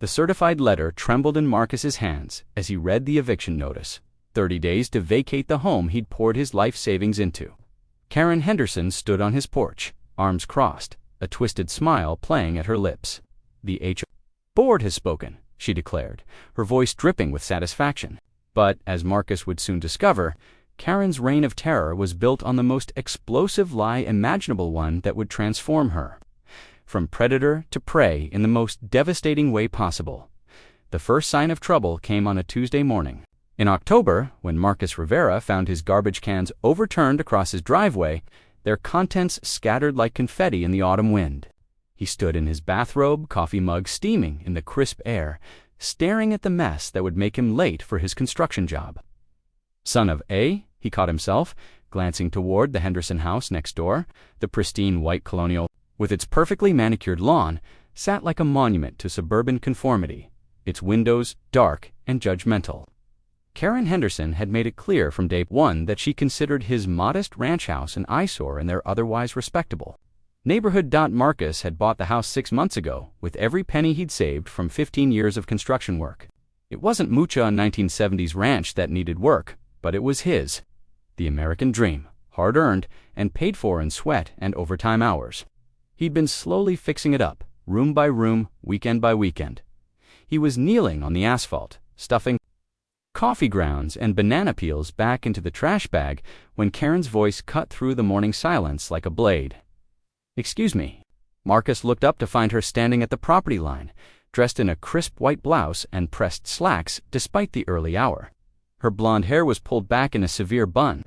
The certified letter trembled in Marcus's hands as he read the eviction notice. 30 days to vacate the home he'd poured his life savings into. Karen Henderson stood on his porch, arms crossed, a twisted smile playing at her lips. "The HOA board has spoken," she declared, her voice dripping with satisfaction. But, as Marcus would soon discover, Karen's reign of terror was built on the most explosive lie imaginable, one that would transform her from predator to prey in the most devastating way possible. The first sign of trouble came on a Tuesday morning. In October, when Marcus Rivera found his garbage cans overturned across his driveway, their contents scattered like confetti in the autumn wind. He stood in his bathrobe, coffee mug steaming in the crisp air, staring at the mess that would make him late for his construction job. Son of A, he caught himself, glancing toward the Henderson house next door. The pristine white colonial, with its perfectly manicured lawn, sat like a monument to suburban conformity, its windows dark and judgmental. Karen Henderson had made it clear from day one that she considered his modest ranch house an eyesore in their otherwise respectable neighborhood. Marcus had bought the house 6 months ago with every penny he'd saved from 15 years of construction work. It wasn't Mucha 1970s ranch that needed work, but it was his. The American dream, hard-earned and paid for in sweat and overtime hours. He'd been slowly fixing it up, room by room, weekend by weekend. He was kneeling on the asphalt, stuffing coffee grounds and banana peels back into the trash bag when Karen's voice cut through the morning silence like a blade. "Excuse me." Marcus looked up to find her standing at the property line, dressed in a crisp white blouse and pressed slacks despite the early hour. Her blonde hair was pulled back in a severe bun,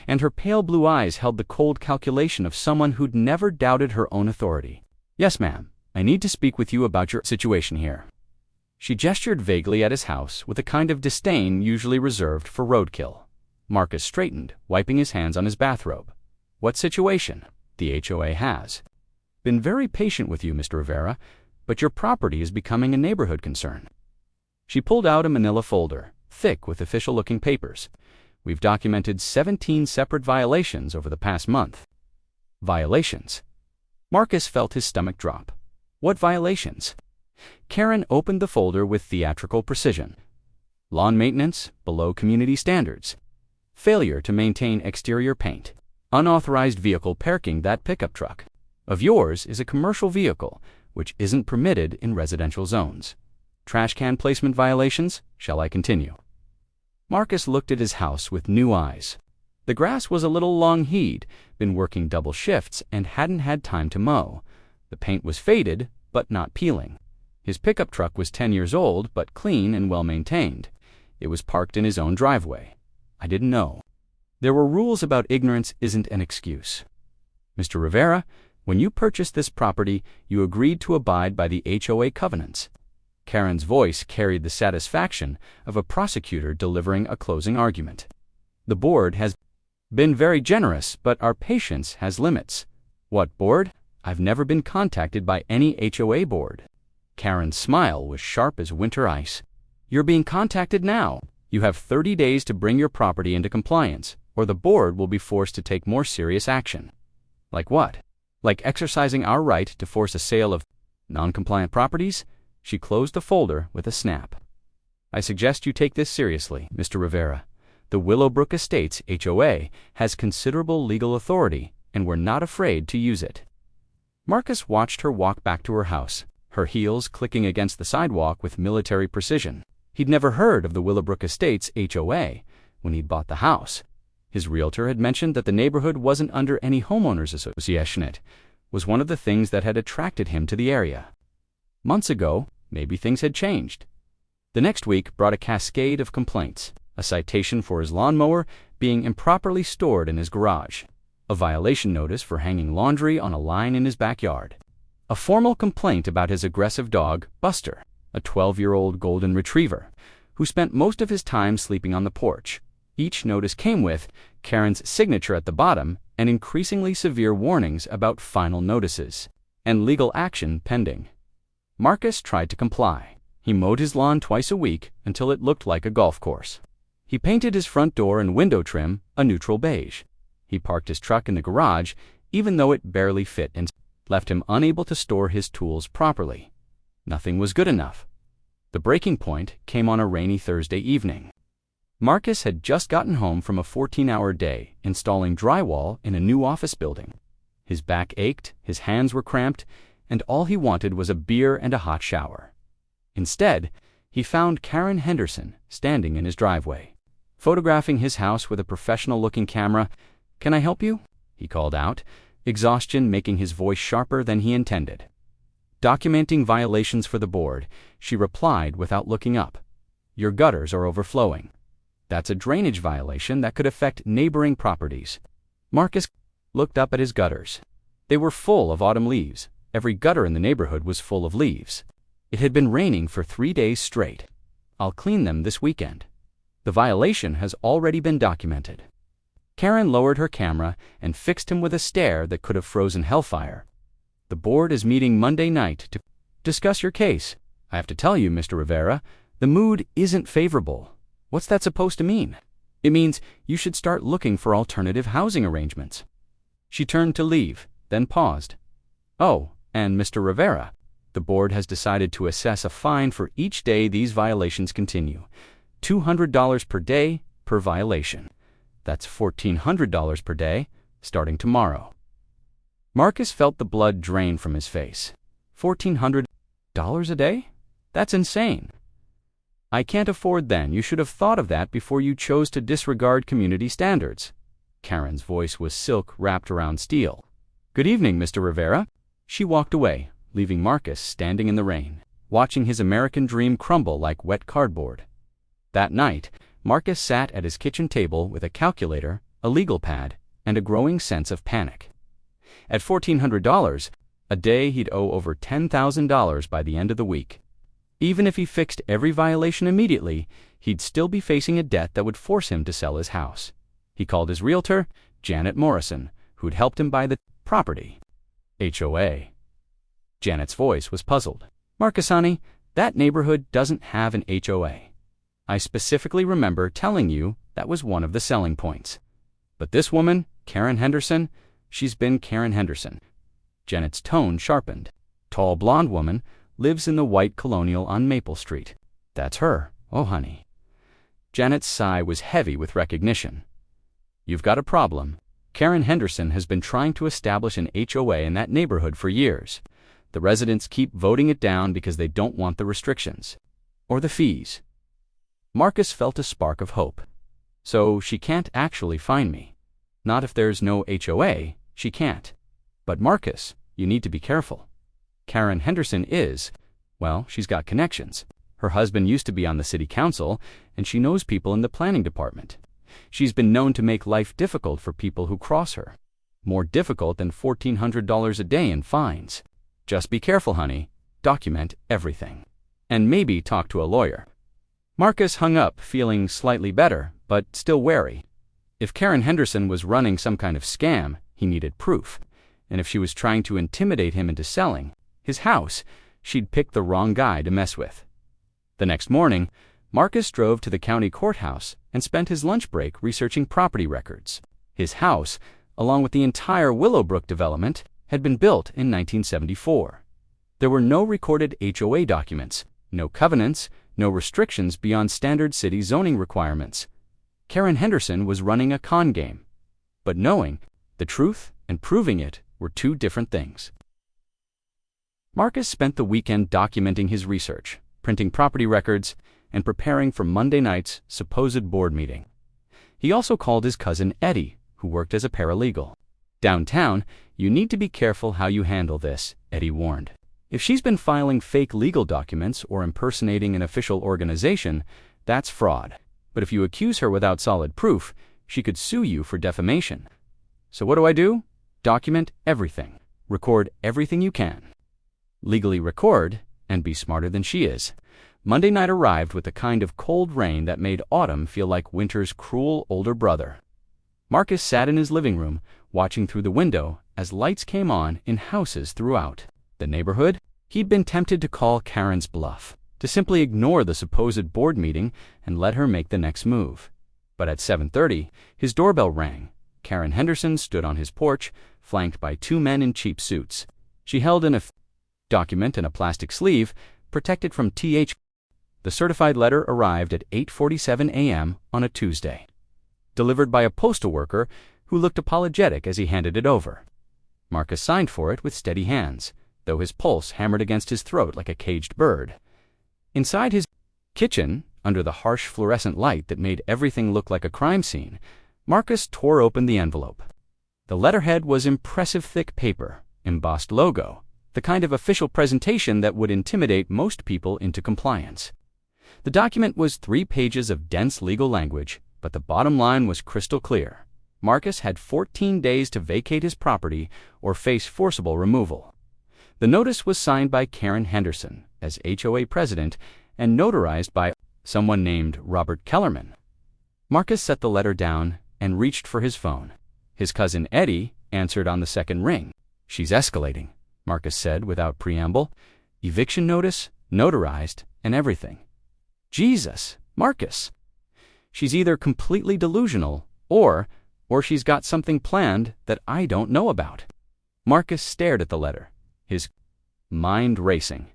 and her pale blue eyes held the cold calculation of someone who'd never doubted her own authority. "Yes, ma'am. I need to speak with you about your situation here." She gestured vaguely at his house with a kind of disdain usually reserved for roadkill. Marcus straightened, wiping his hands on his bathrobe. "What situation?" "The HOA has been very patient with you, Mr. Rivera, but your property is becoming a neighborhood concern." She pulled out a manila folder, thick with official-looking papers. "We've documented 17 separate violations over the past month." "Violations?" Marcus felt his stomach drop. "What violations?" Karen opened the folder with theatrical precision. "Lawn maintenance below community standards. Failure to maintain exterior paint. Unauthorized vehicle parking that pickup truck of yours is a commercial vehicle, which isn't permitted in residential zones. Trash can placement violations. Shall I continue?" Marcus looked at his house with new eyes. The grass was a little long. He'd been working double shifts and hadn't had time to mow. The paint was faded, but not peeling. His pickup truck was 10 years old, but clean and well-maintained. It was parked in his own driveway. "I didn't know." There were rules about ignorance isn't an excuse. "Mr. Rivera, when you purchased this property, you agreed to abide by the HOA covenants." Karen's voice carried the satisfaction of a prosecutor delivering a closing argument. "The board has been very generous, but our patience has limits." "What board? I've never been contacted by any HOA board." Karen's smile was sharp as winter ice. "You're being contacted now. You have 30 days to bring your property into compliance, or the board will be forced to take more serious action." "Like what?" "Like exercising our right to force a sale of non-compliant properties." She closed the folder with a snap. "I suggest you take this seriously, Mr. Rivera. The Willowbrook Estates HOA has considerable legal authority, and we're not afraid to use it." Marcus watched her walk back to her house, her heels clicking against the sidewalk with military precision. He'd never heard of the Willowbrook Estates HOA when he'd bought the house. His realtor had mentioned that the neighborhood wasn't under any homeowners association. It was one of the things that had attracted him to the area. Months ago, maybe things had changed. The next week brought a cascade of complaints, a citation for his lawnmower being improperly stored in his garage, a violation notice for hanging laundry on a line in his backyard, a formal complaint about his aggressive dog, Buster, a 12-year-old golden retriever, who spent most of his time sleeping on the porch. Each notice came with Karen's signature at the bottom and increasingly severe warnings about final notices and legal action pending. Marcus tried to comply. He mowed his lawn twice a week until it looked like a golf course. He painted his front door and window trim a neutral beige. He parked his truck in the garage, even though it barely fit and left him unable to store his tools properly. Nothing was good enough. The breaking point came on a rainy Thursday evening. Marcus had just gotten home from a 14-hour day installing drywall in a new office building. His back ached, his hands were cramped, and all he wanted was a beer and a hot shower. Instead, he found Karen Henderson standing in his driveway, photographing his house with a professional-looking camera. "Can I help you?" he called out, exhaustion making his voice sharper than he intended. Documenting violations for the board, she replied without looking up. "Your gutters are overflowing. That's a drainage violation that could affect neighboring properties." Marcus looked up at his gutters. They were full of autumn leaves. Every gutter in the neighborhood was full of leaves. It had been raining for 3 days straight. "I'll clean them this weekend. The violation has already been documented." Karen lowered her camera and fixed him with a stare that could have frozen hellfire. "The board is meeting Monday night to discuss your case. I have to tell you, Mr. Rivera, the mood isn't favorable." "What's that supposed to mean?" "It means you should start looking for alternative housing arrangements." She turned to leave, then paused. "Oh, and Mr. Rivera, the board has decided to assess a fine for each day these violations continue. $200 per day per violation. That's $1,400 per day, starting tomorrow." Marcus felt the blood drain from his face. $1,400 a day? That's insane. "I can't afford then. You should have thought of that before you chose to disregard community standards." Karen's voice was silk wrapped around steel. "Good evening, Mr. Rivera." She walked away, leaving Marcus standing in the rain, watching his American dream crumble like wet cardboard. That night, Marcus sat at his kitchen table with a calculator, a legal pad, and a growing sense of panic. At $1,400 a day, he'd owe over $10,000 by the end of the week. Even if he fixed every violation immediately, he'd still be facing a debt that would force him to sell his house. He called his realtor, Janet Morrison, who'd helped him buy the property. HOA. Janet's voice was puzzled. "Marcus, honey, that neighborhood doesn't have an HOA. I specifically remember telling you that was one of the selling points. But this woman, Karen Henderson, she's been Karen Henderson." Janet's tone sharpened. "Tall blonde woman, lives in the white colonial on Maple Street. That's her. Oh, honey." Janet's sigh was heavy with recognition. "You've got a problem. Karen Henderson has been trying to establish an HOA in that neighborhood for years. The residents keep voting it down because they don't want the restrictions. Or the fees." Marcus felt a spark of hope. "So she can't actually fine me." "Not if there's no HOA, she can't." "But Marcus, you need to be careful. Karen Henderson is, well, she's got connections. Her husband used to be on the city council, and she knows people in the planning department. She's been known to make life difficult for people who cross her. More difficult than $1,400 a day in fines. Just be careful, honey. Document everything. And maybe talk to a lawyer." Marcus hung up, feeling slightly better, but still wary. If Karen Henderson was running some kind of scam, he needed proof. And if she was trying to intimidate him into selling his house, she'd picked the wrong guy to mess with. The next morning, Marcus drove to the county courthouse and spent his lunch break researching property records. His house, along with the entire Willowbrook development, had been built in 1974. There were no recorded HOA documents, no covenants, no restrictions beyond standard city zoning requirements. Karen Henderson was running a con game. But knowing the truth and proving it were two different things. Marcus spent the weekend documenting his research, printing property records, and preparing for Monday night's supposed board meeting. He also called his cousin Eddie, who worked as a paralegal. "Downtown, you need to be careful how you handle this," Eddie warned. "If she's been filing fake legal documents or impersonating an official organization, that's fraud. But if you accuse her without solid proof, she could sue you for defamation. So what do? Document everything. Record everything you can. Legally record, and be smarter than she is." Monday night arrived with the kind of cold rain that made autumn feel like winter's cruel older brother. Marcus sat in his living room, watching through the window as lights came on in houses throughout the neighborhood. He'd been tempted to call Karen's bluff, to simply ignore the supposed board meeting and let her make the next move. But at 7:30, his doorbell rang. Karen Henderson stood on his porch, flanked by two men in cheap suits. She held a document in a plastic sleeve, protected from The certified letter arrived at 8:47 a.m. on a Tuesday, delivered by a postal worker who looked apologetic as he handed it over. Marcus signed for it with steady hands, though his pulse hammered against his throat like a caged bird. Inside his kitchen, under the harsh fluorescent light that made everything look like a crime scene, Marcus tore open the envelope. The letterhead was impressive thick paper, embossed logo, the kind of official presentation that would intimidate most people into compliance. The document was 3 pages of dense legal language, but the bottom line was crystal clear. Marcus had 14 days to vacate his property or face forcible removal. The notice was signed by Karen Henderson as HOA president and notarized by someone named Robert Kellerman. Marcus set the letter down and reached for his phone. His cousin Eddie answered on the second ring. "She's escalating," Marcus said without preamble. "Eviction notice, notarized, and everything." "Jesus, Marcus. She's either completely delusional or she's got something planned that I don't know about." Marcus stared at the letter, his mind racing.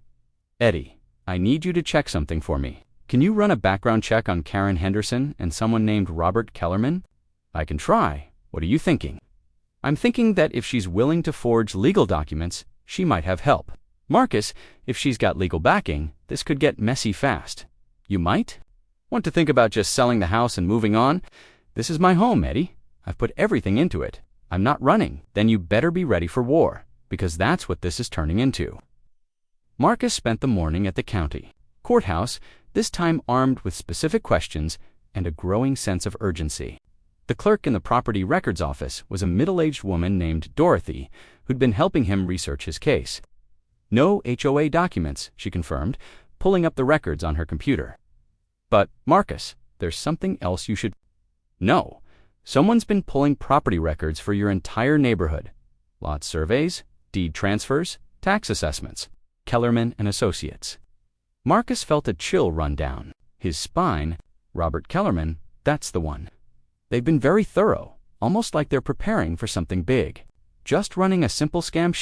"Eddie, I need you to check something for me. Can you run a background check on Karen Henderson and someone named Robert Kellerman?" "I can try. What are you thinking?" "I'm thinking that if she's willing to forge legal documents, she might have help." "Marcus, if she's got legal backing, this could get messy fast." "You might? Want to think about just selling the house and moving on? This is my home, Eddie. I've put everything into it. I'm not running." "Then you better be ready for war, because that's what this is turning into." Marcus spent the morning at the county courthouse, this time armed with specific questions and a growing sense of urgency. The clerk in the property records office was a middle-aged woman named Dorothy, who'd been helping him research his case. "No HOA documents," she confirmed, pulling up the records on her computer. "But, Marcus, there's something else you should know. Someone's been pulling property records for your entire neighborhood. Lot surveys, deed transfers, tax assessments. Kellerman and Associates." Marcus felt a chill run down his spine. "Robert Kellerman, that's the one. They've been very thorough, almost like they're preparing for something big. Just running a simple scam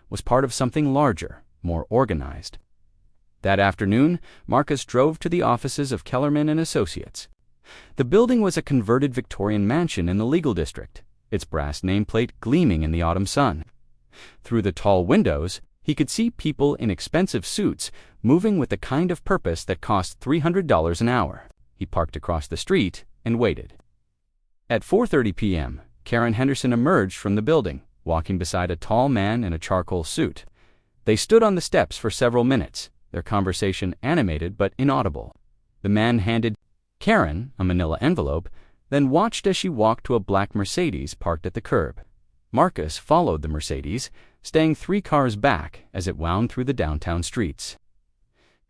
was part of something larger, more organized." That afternoon, Marcus drove to the offices of Kellerman and Associates. The building was a converted Victorian mansion in the legal district, its brass nameplate gleaming in the autumn sun. Through the tall windows, he could see people in expensive suits moving with the kind of purpose that cost $300 an hour. He parked across the street and waited. At 4:30 p.m., Karen Henderson emerged from the building, walking beside a tall man in a charcoal suit. They stood on the steps for several minutes, their conversation animated but inaudible. The man handed Karen a manila envelope, then watched as she walked to a black Mercedes parked at the curb. Marcus followed the Mercedes, staying 3 cars back as it wound through the downtown streets.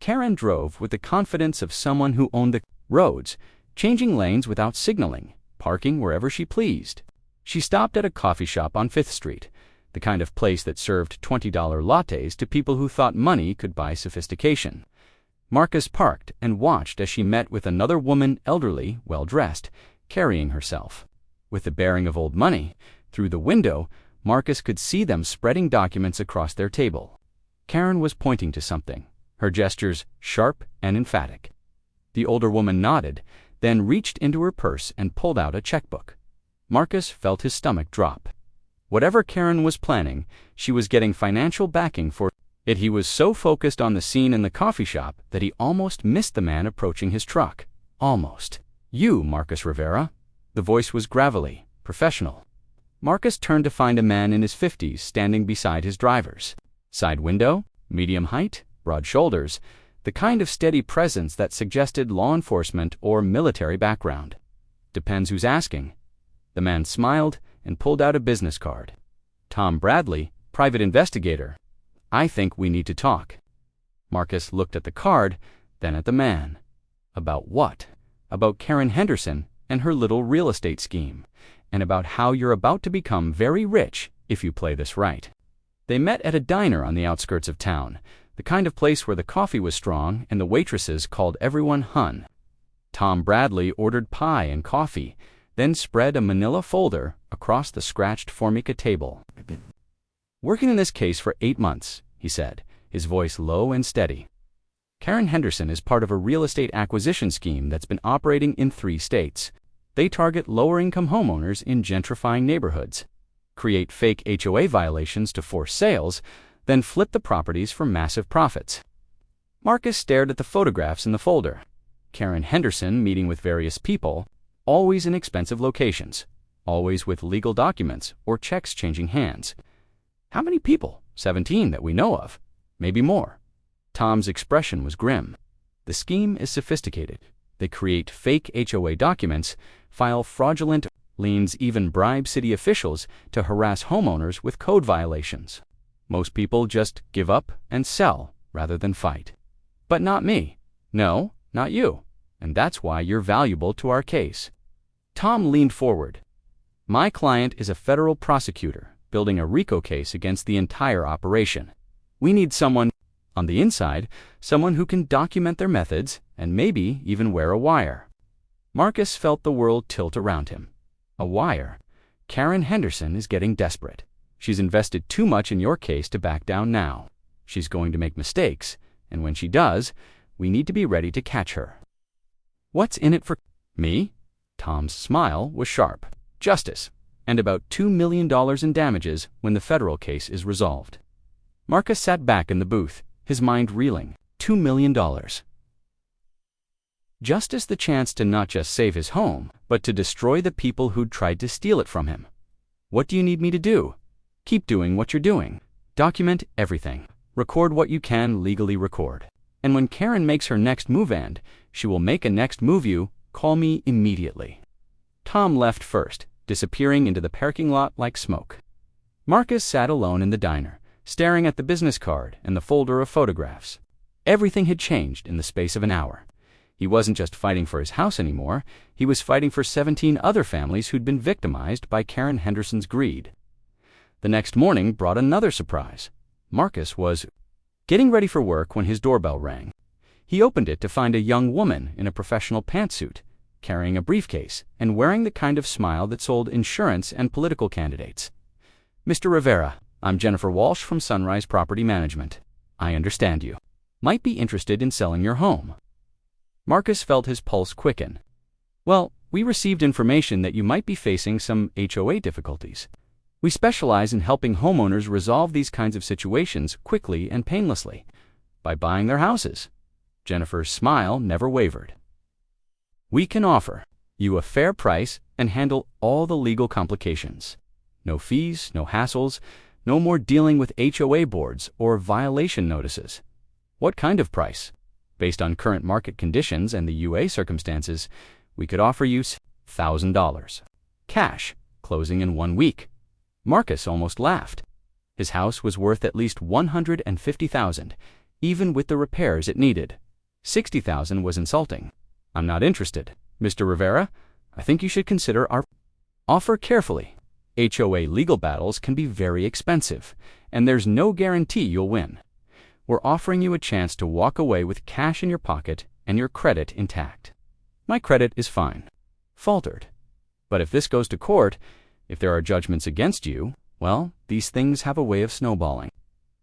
Karen drove with the confidence of someone who owned the roads, changing lanes without signaling, parking wherever she pleased. She stopped at a coffee shop on 5th Street, the kind of place that served $20 lattes to people who thought money could buy sophistication. Marcus parked and watched as she met with another woman, elderly, well-dressed, carrying herself. With the bearing of old money, through the window, Marcus could see them spreading documents across their table. Karen was pointing to something, her gestures sharp and emphatic. The older woman nodded, then reached into her purse and pulled out a checkbook. Marcus felt his stomach drop. Whatever Karen was planning, she was getting financial backing for it. He was so focused on the scene in the coffee shop that he almost missed the man approaching his truck. Almost. "You, Marcus Rivera." The voice was gravelly, professional. Marcus turned to find a man in his 50s standing beside his driver's side window, medium height, broad shoulders, the kind of steady presence that suggested law enforcement or military background. "Depends who's asking." The man smiled and pulled out a business card. "Tom Bradley, private investigator. I think we need to talk." Marcus looked at the card, then at the man. "About what?" "About Karen Henderson and her little real estate scheme, and about how you're about to become very rich if you play this right." They met at a diner on the outskirts of town, the kind of place where the coffee was strong and the waitresses called everyone Hun. Tom Bradley ordered pie and coffee, then spread a manila folder across the scratched Formica table. "I've been working on this case for 8 months, he said, his voice low and steady. Karen Henderson is part of a real estate acquisition scheme that's been operating in 3 states. They target lower-income homeowners in gentrifying neighborhoods, create fake HOA violations to force sales, then flip the properties for massive profits. Marcus stared at the photographs in the folder. Karen Henderson meeting with various people, always in expensive locations, always with legal documents or checks changing hands. How many people? 17 that we know of. Maybe more. Tom's expression was grim. The scheme is sophisticated. They create fake HOA documents, file fraudulent liens, even bribe city officials to harass homeowners with code violations. Most people just give up and sell rather than fight. But not me. No, not you. And that's why you're valuable to our case. Tom leaned forward. My client is a federal prosecutor building a RICO case against the entire operation. We need someone on the inside, someone who can document their methods and maybe even wear a wire. Marcus felt the world tilt around him. A wire? Karen Henderson is getting desperate. She's invested too much in your case to back down now. She's going to make mistakes, and when she does, we need to be ready to catch her. What's in it for me? Tom's smile was sharp. Justice, and about $2 million in damages when the federal case is resolved. Marcus sat back in the booth, his mind reeling. $2 million. Justice, the chance to not just save his home, but to destroy the people who'd tried to steal it from him. What do you need me to do? Keep doing what you're doing. Document everything. Record what you can legally record. And when Karen makes her next move, and she will make a next move, you call me immediately. Tom left first, disappearing into the parking lot like smoke. Marcus sat alone in the diner, staring at the business card and the folder of photographs. Everything had changed in the space of an hour. He wasn't just fighting for his house anymore, he was fighting for 17 other families who'd been victimized by Karen Henderson's greed. The next morning brought another surprise. Marcus was getting ready for work when his doorbell rang. He opened it to find a young woman in a professional pantsuit, carrying a briefcase and wearing the kind of smile that sold insurance and political candidates. Mr. Rivera, I'm Jennifer Walsh from Sunrise Property Management. I understand you might be interested in selling your home. Marcus felt his pulse quicken. Well, we received information that you might be facing some HOA difficulties. We specialize in helping homeowners resolve these kinds of situations quickly and painlessly by buying their houses. Jennifer's smile never wavered. We can offer you a fair price and handle all the legal complications. No fees, no hassles, no more dealing with HOA boards or violation notices. What kind of price? Based on current market conditions and the UA circumstances, we could offer you $1,000. Cash, closing in 1 week. Marcus almost laughed. His house was worth at least $150,000, even with the repairs it needed. $60,000 was insulting. I'm not interested. Mr. Rivera, I think you should consider our offer carefully. HOA legal battles can be very expensive, and there's no guarantee you'll win. We're offering you a chance to walk away with cash in your pocket and your credit intact. My credit is fine. Faltered. But if this goes to court, if there are judgments against you, well, these things have a way of snowballing.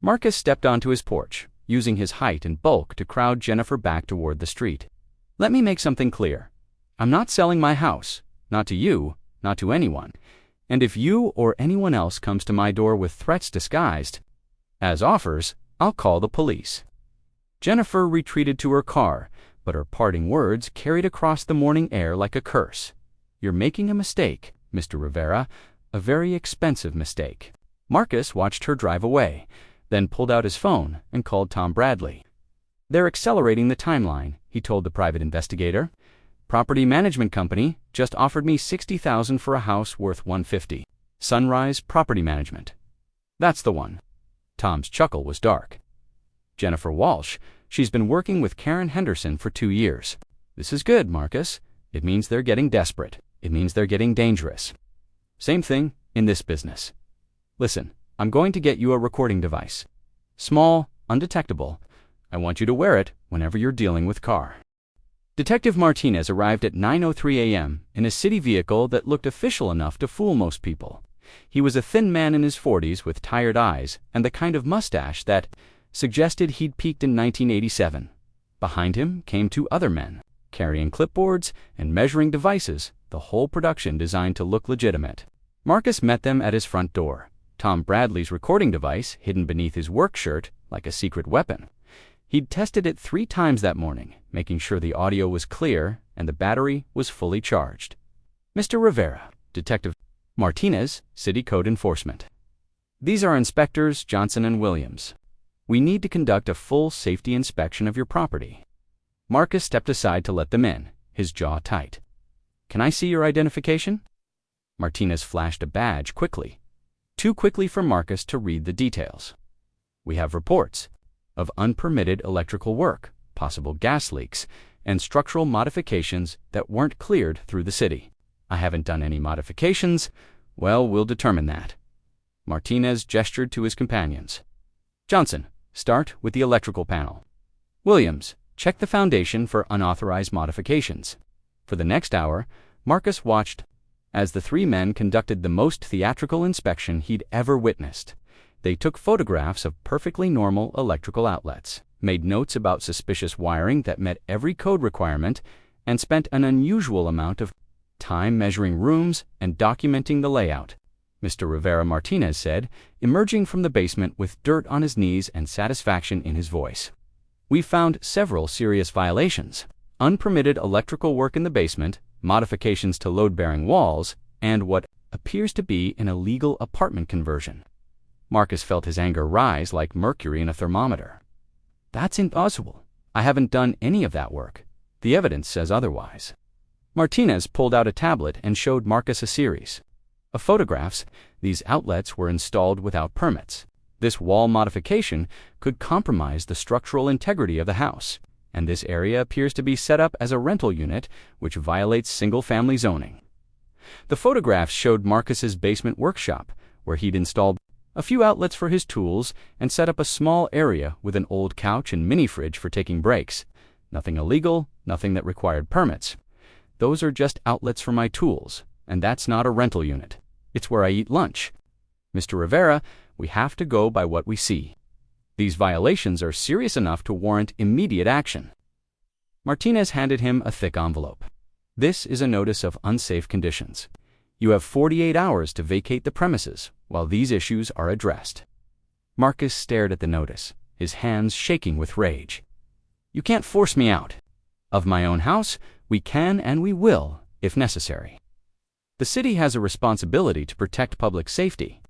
Marcus stepped onto his porch, using his height and bulk to crowd Jennifer back toward the street. Let me make something clear. I'm not selling my house, not to you, not to anyone. And if you or anyone else comes to my door with threats disguised as offers, I'll call the police. Jennifer retreated to her car, but her parting words carried across the morning air like a curse. You're making a mistake, Mr. Rivera, a very expensive mistake. Marcus watched her drive away, then pulled out his phone and called Tom Bradley. They're accelerating the timeline, he told the private investigator. Property management company just offered me $60,000 for a house worth $150. Sunrise Property Management. That's the one. Tom's chuckle was dark. Jennifer Walsh, she's been working with Karen Henderson for 2 years. This is good, Marcus. It means they're getting desperate. It means they're getting dangerous. Same thing in this business. Listen, I'm going to get you a recording device. Small, undetectable. I want you to wear it whenever you're dealing with car. Detective Martinez arrived at 9:03 a.m. in a city vehicle that looked official enough to fool most people. He was a thin man in his 40s with tired eyes and the kind of mustache that suggested he'd peaked in 1987. Behind him came two other men, carrying clipboards and measuring devices, the whole production designed to look legitimate. Marcus met them at his front door, Tom Bradley's recording device hidden beneath his work shirt like a secret weapon. He'd tested it 3 times that morning, making sure the audio was clear and the battery was fully charged. Mr. Rivera, Detective Martinez, City Code Enforcement. These are Inspectors Johnson and Williams. We need to conduct a full safety inspection of your property. Marcus stepped aside to let them in, his jaw tight. Can I see your identification? Martinez flashed a badge quickly, too quickly for Marcus to read the details. We have reports of unpermitted electrical work, possible gas leaks, and structural modifications that weren't cleared through the city. I haven't done any modifications. Well, we'll determine that. Martinez gestured to his companions. Johnson, start with the electrical panel. Williams, check the foundation for unauthorized modifications. For the next hour, Marcus watched as the 3 men conducted the most theatrical inspection he'd ever witnessed. They took photographs of perfectly normal electrical outlets, made notes about suspicious wiring that met every code requirement, and spent an unusual amount of time measuring rooms and documenting the layout. Mr. Rivera Martinez said, emerging from the basement with dirt on his knees and satisfaction in his voice. We found several serious violations: unpermitted electrical work in the basement, modifications to load-bearing walls, and what appears to be an illegal apartment conversion. Marcus felt his anger rise like mercury in a thermometer. That's impossible. I haven't done any of that work. The evidence says otherwise. Martinez pulled out a tablet and showed Marcus a series of photographs. These outlets were installed without permits. This wall modification could compromise the structural integrity of the house, and this area appears to be set up as a rental unit, which violates single-family zoning. The photographs showed Marcus's basement workshop, where he'd installed a few outlets for his tools and set up a small area with an old couch and mini-fridge for taking breaks. Nothing illegal, nothing that required permits. Those are just outlets for my tools, and that's not a rental unit. It's where I eat lunch. Mr. Rivera, we have to go by what we see. These violations are serious enough to warrant immediate action. Martinez handed him a thick envelope. This is a notice of unsafe conditions. You have 48 hours to vacate the premises while these issues are addressed. Marcus stared at the notice, his hands shaking with rage. You can't force me out. Of my own house, we can and we will, if necessary. The city has a responsibility to protect public safety.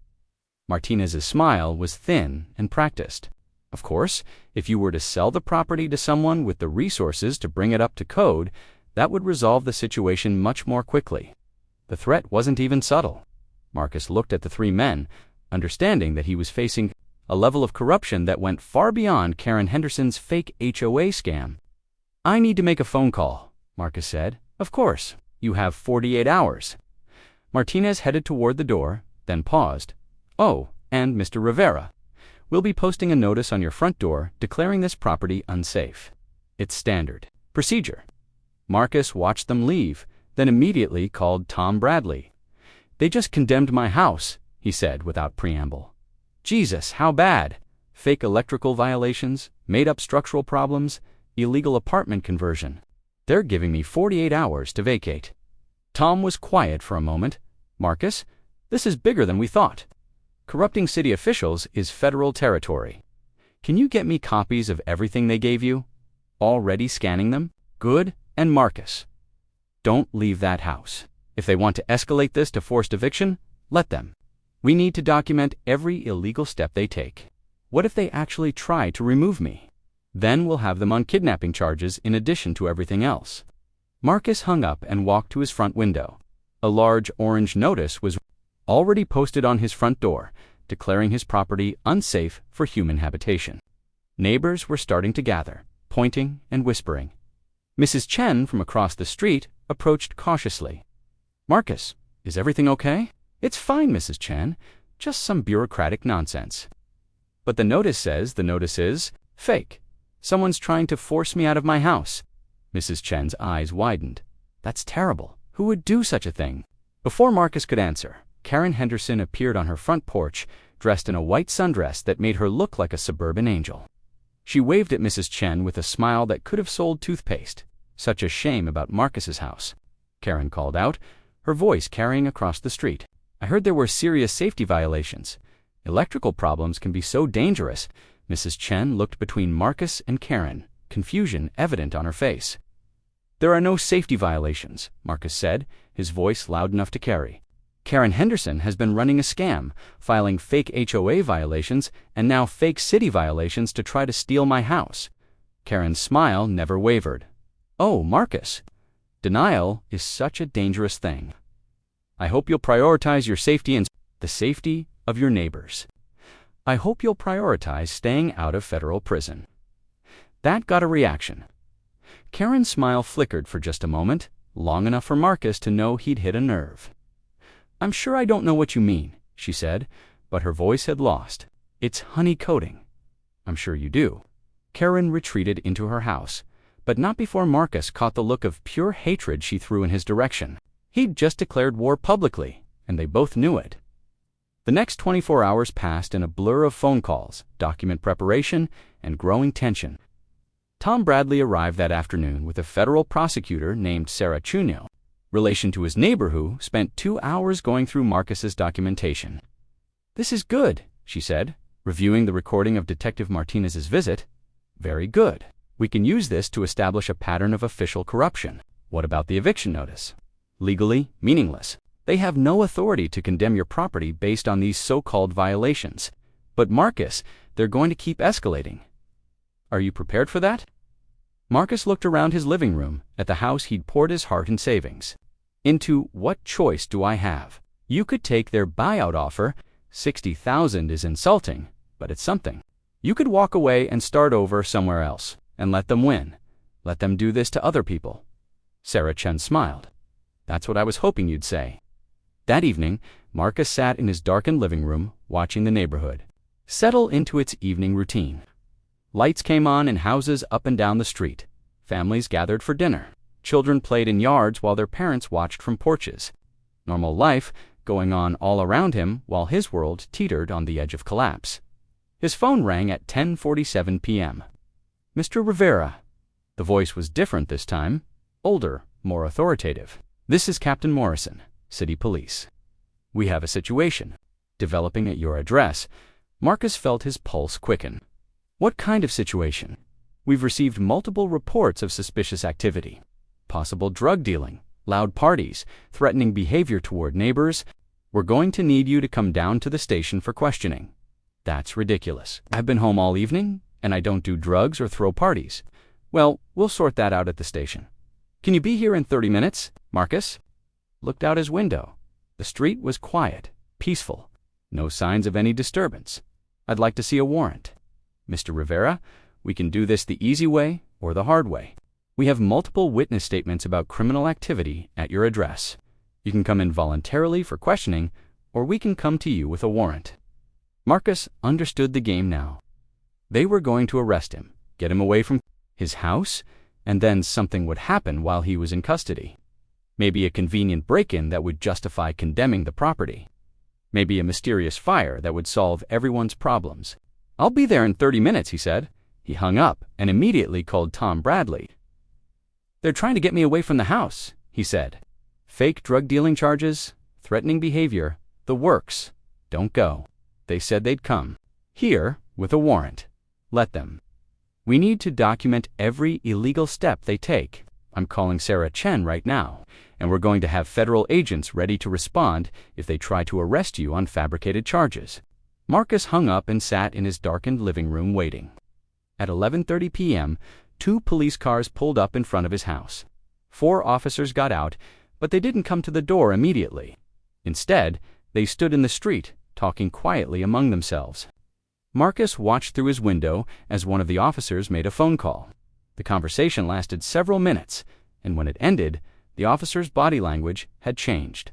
Martinez's smile was thin and practiced. Of course, if you were to sell the property to someone with the resources to bring it up to code, that would resolve the situation much more quickly. The threat wasn't even subtle. Marcus looked at the 3 men, understanding that he was facing a level of corruption that went far beyond Karen Henderson's fake HOA scam. I need to make a phone call, Marcus said. Of course, you have 48 hours. Martinez headed toward the door, then paused. Oh, and Mr. Rivera, we'll be posting a notice on your front door declaring this property unsafe. It's standard procedure. Marcus watched them leave, then immediately called Tom Bradley. They just condemned my house, he said without preamble. Jesus, how bad? Fake electrical violations, made-up structural problems, illegal apartment conversion. They're giving me 48 hours to vacate. Tom was quiet for a moment. Marcus, this is bigger than we thought. Corrupting city officials is federal territory. Can you get me copies of everything they gave you? Already scanning them? Good. And Marcus, don't leave that house. If they want to escalate this to forced eviction, let them. We need to document every illegal step they take. What if they actually try to remove me? Then we'll have them on kidnapping charges in addition to everything else. Marcus hung up and walked to his front window. A large orange notice was already posted on his front door, declaring his property unsafe for human habitation. Neighbors were starting to gather, pointing and whispering. Mrs. Chen from across the street approached cautiously. Marcus, is everything okay? It's fine, Mrs. Chen. Just some bureaucratic nonsense. But the notice says the notice is fake. Someone's trying to force me out of my house. Mrs. Chen's eyes widened. That's terrible. Who would do such a thing? Before Marcus could answer, Karen Henderson appeared on her front porch, dressed in a white sundress that made her look like a suburban angel. She waved at Mrs. Chen with a smile that could have sold toothpaste. Such a shame about Marcus's house. Karen called out, her voice carrying across the street. I heard there were serious safety violations. Electrical problems can be so dangerous. Mrs. Chen looked between Marcus and Karen, confusion evident on her face. There are no safety violations, Marcus said, his voice loud enough to carry. Karen Henderson has been running a scam, filing fake HOA violations and now fake city violations to try to steal my house. Karen's smile never wavered. Oh, Marcus. Denial is such a dangerous thing. I hope you'll prioritize your safety and the safety of your neighbors. I hope you'll prioritize staying out of federal prison. That got a reaction. Karen's smile flickered for just a moment, long enough for Marcus to know he'd hit a nerve. I'm sure I don't know what you mean, she said, but her voice had lost. It's honey coating. I'm sure you do. Karen retreated into her house, but not before Marcus caught the look of pure hatred she threw in his direction. He'd just declared war publicly, and they both knew it. The next 24 hours passed in a blur of phone calls, document preparation, and growing tension. Tom Bradley arrived that afternoon with a federal prosecutor named Sarah Chuno, relation to his neighbor who spent 2 hours going through Marcus's documentation. This is good, she said, reviewing the recording of Detective Martinez's visit. Very good. We can use this to establish a pattern of official corruption. What about the eviction notice? Legally meaningless. They have no authority to condemn your property based on these so-called violations. But Marcus, they're going to keep escalating. Are you prepared for that? Marcus looked around his living room at the house he'd poured his heart and savings into. What choice do I have? You could take their buyout offer. $60,000 is insulting, but it's something. You could walk away and start over somewhere else and let them win. Let them do this to other people. Sarah Chen smiled. That's what I was hoping you'd say. That evening, Marcus sat in his darkened living room, watching the neighborhood settle into its evening routine. Lights came on in houses up and down the street. Families gathered for dinner. Children played in yards while their parents watched from porches. Normal life going on all around him while his world teetered on the edge of collapse. His phone rang at 10:47 p.m. Mr. Rivera. The voice was different this time, older, more authoritative. This is Captain Morrison, City Police. We have a situation developing at your address. Marcus felt his pulse quicken. What kind of situation? We've received multiple reports of suspicious activity. Possible drug dealing, loud parties, threatening behavior toward neighbors. We're going to need you to come down to the station for questioning. That's ridiculous. I've been home all evening, and I don't do drugs or throw parties. Well, we'll sort that out at the station. Can you be here in 30 minutes, Marcus? Looked out his window. The street was quiet, peaceful. No signs of any disturbance. I'd like to see a warrant. Mr. Rivera, we can do this the easy way or the hard way. We have multiple witness statements about criminal activity at your address. You can come in voluntarily for questioning, or we can come to you with a warrant. Marcus understood the game now. They were going to arrest him, get him away from his house, and then something would happen while he was in custody. Maybe a convenient break-in that would justify condemning the property. Maybe a mysterious fire that would solve everyone's problems. I'll be there in 30 minutes, he said. He hung up and immediately called Tom Bradley. They're trying to get me away from the house, he said. Fake drug dealing charges, threatening behavior, the works. Don't go. They said they'd come. Here, with a warrant. Let them. We need to document every illegal step they take. I'm calling Sarah Chen right now, and we're going to have federal agents ready to respond if they try to arrest you on fabricated charges. Marcus hung up and sat in his darkened living room waiting. At 11:30 p.m., 2 police cars pulled up in front of his house. 4 officers got out, but they didn't come to the door immediately. Instead, they stood in the street, talking quietly among themselves. Marcus watched through his window as one of the officers made a phone call. The conversation lasted several minutes, and when it ended, the officer's body language had changed.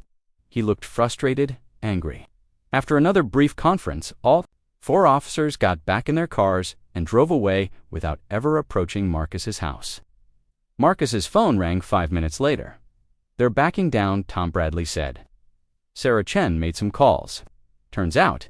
He looked frustrated, angry. After another brief conference, all 4 officers got back in their cars and drove away without ever approaching Marcus's house. Marcus's phone rang 5 minutes later. They're backing down, Tom Bradley said. Sarah Chen made some calls. Turns out,